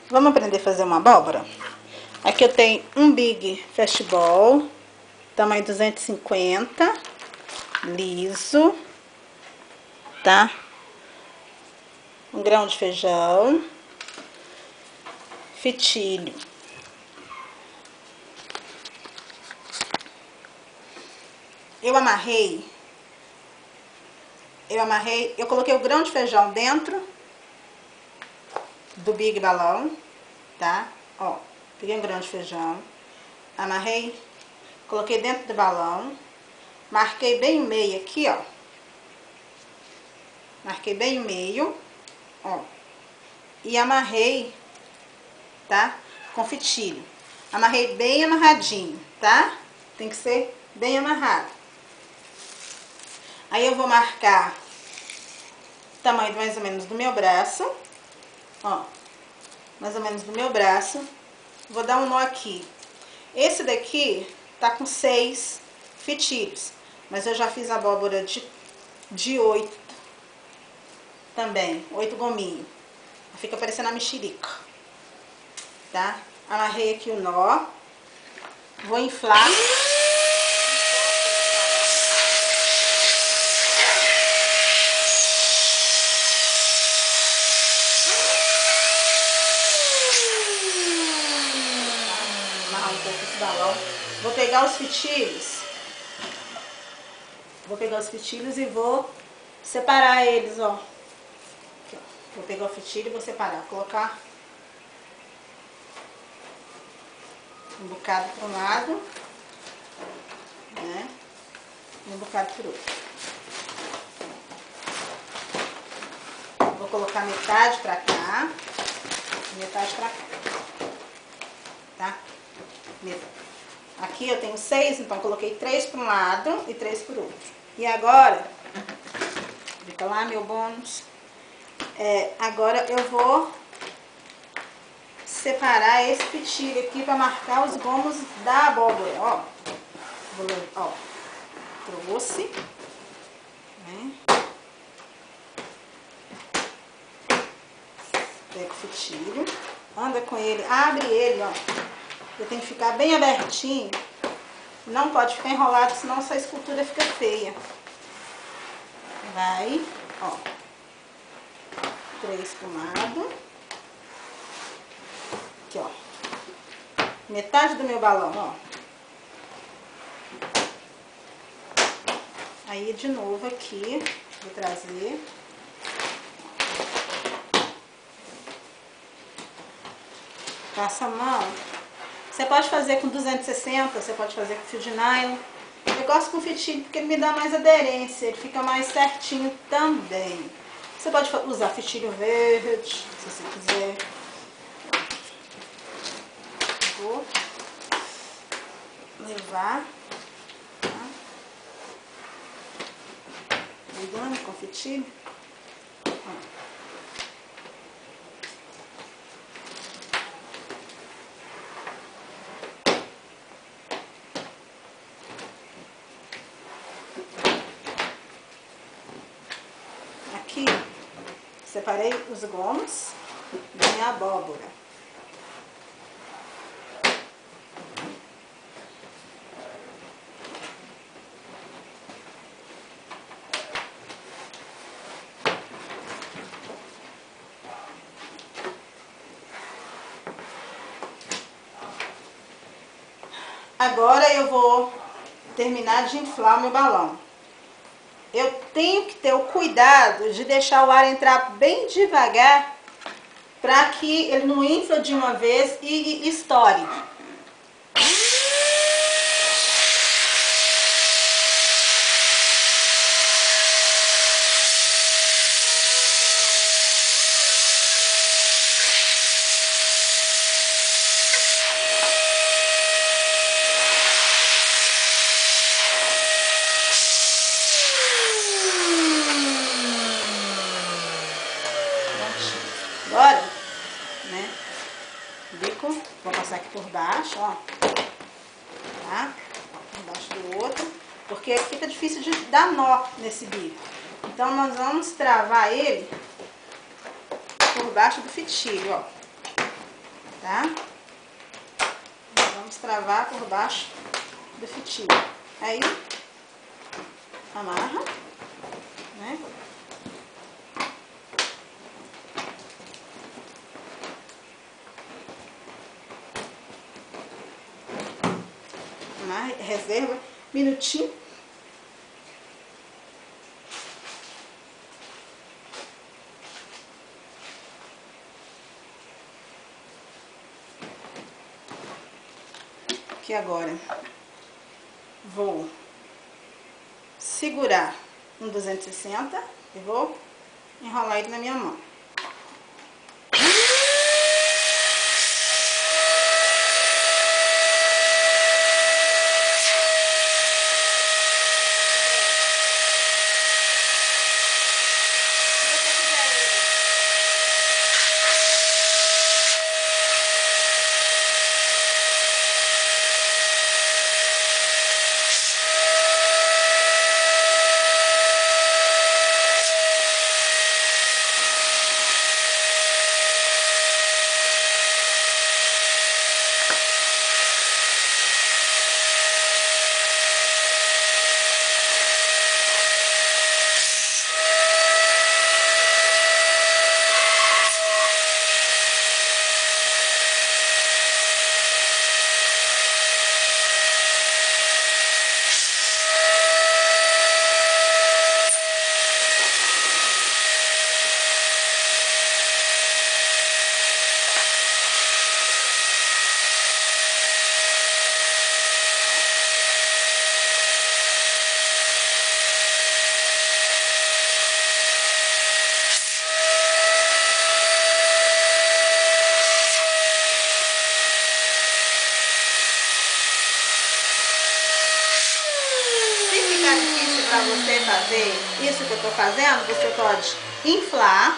Vamos aprender a fazer uma abóbora? Aqui eu tenho um Big Fastball, tamanho 250, liso, tá? Um grão de feijão, fitilho. Eu coloquei o grão de feijão dentro do Big Balão, tá? Ó, peguei um grão de feijão, amarrei, coloquei dentro do balão, marquei bem o meio aqui, ó. Marquei bem o meio, ó. E amarrei, tá? Com fitilho. Amarrei bem amarradinho, tá? Tem que ser bem amarrado. Aí eu vou marcar o tamanho mais ou menos do meu braço, ó. Mais ou menos do meu braço. Vou dar um nó aqui. Esse daqui tá com 6 fitilhos, mas eu já fiz a abóbora de 8 também, 8 gominhos. Fica parecendo a mexerica, tá? Amarrei aqui o nó. Vou inflar. Amarrar um pouco esse balão. Vou pegar os fitilhos. E vou separar eles, ó. Aqui, ó. Vou pegar o fitilho e vou separar. Vou colocar um bocado para um lado, né? E um bocado para o outro. Vou colocar metade para cá, metade para cá, tá? Aqui eu tenho 6, então coloquei 3 para um lado e 3 para o outro. E agora, fica lá meu bônus. Agora eu vou separar esse fitilho aqui para marcar os gomos da abóbora, ó. Ó, trouxe, né? Pega o fitilho, anda com ele, abre ele, ó. Eu tenho que ficar bem abertinho, não pode ficar enrolado, senão essa escultura fica feia. Vai, ó, 3 para um lado. Aqui, ó, metade do meu balão, ó. Aí, de novo aqui, vou trazer. Passa a mão. Você pode fazer com 260, você pode fazer com fio de nylon. Eu gosto com fitilho porque ele me dá mais aderência, ele fica mais certinho também. Você pode usar fitilho verde, se você quiser. Vou levar, tá? Ligando com fitilho. Aqui, separei os gomos da minha abóbora. Agora eu vou terminar de inflar o meu balão. Eu tenho que ter o cuidado de deixar o ar entrar bem devagar para que ele não infla de uma vez e estoure. Agora, né, bico, vou passar aqui por baixo, ó, tá? Por baixo do outro, porque fica difícil de dar nó nesse bico. Então, nós vamos travar ele por baixo do fitilho, ó. tá? Vamos travar por baixo do fitilho. Aí, amarra, né? Amarra, reserva, minutinho. Aqui agora, vou segurar um 260 e vou enrolar ele na minha mão. Para você fazer isso que eu tô fazendo, você pode inflar.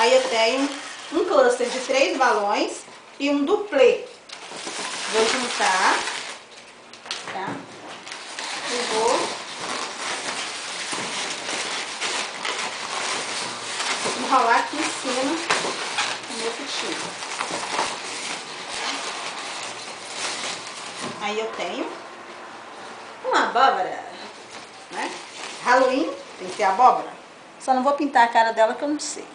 Aí eu tenho um cluster de 3 balões e um duplê. Vou juntar, tá? E vou enrolar aqui em cima do meu fitilho. Aí eu tenho uma abóbora, né? Halloween tem que ter abóbora. Só não vou pintar a cara dela que eu não sei.